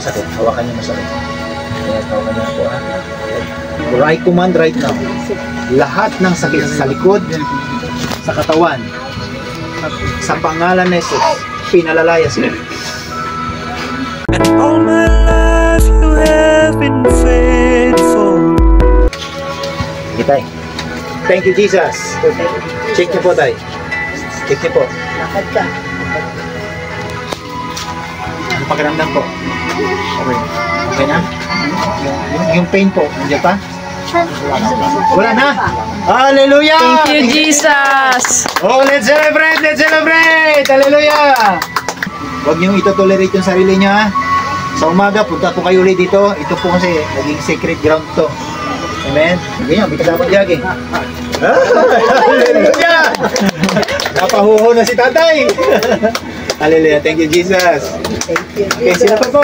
Masakit. Hawakan niyo masakit. Yes, hawakan niyo po. I command right now. Lahat ng sakit sa likod, sa katawan, sa pangalan ni Jesus, pinalalayas mo. And all my life you have been faithful. Sige, tay. Thank you, Jesus. Check niyo po, tay. Check niyo po. Lakad ka. Ang pakiramdam po. Okay. Okay na? Yung pain po, nandiyan pa? Wala na? Hallelujah! Thank you, Jesus! Oh, let's celebrate! Let's celebrate! Hallelujah! Huwag niyong ito-tolerate yung sarili niyo, ha? Sa umaga, punta po kayo ulit dito. Ito po kasi naging sacred ground to. Amen? Ganyan, may kasama jogging. Hallelujah! Napahuho na si tatay! Hallelujah! Thank you, Jesus! Thank you. Okay, sila pa po.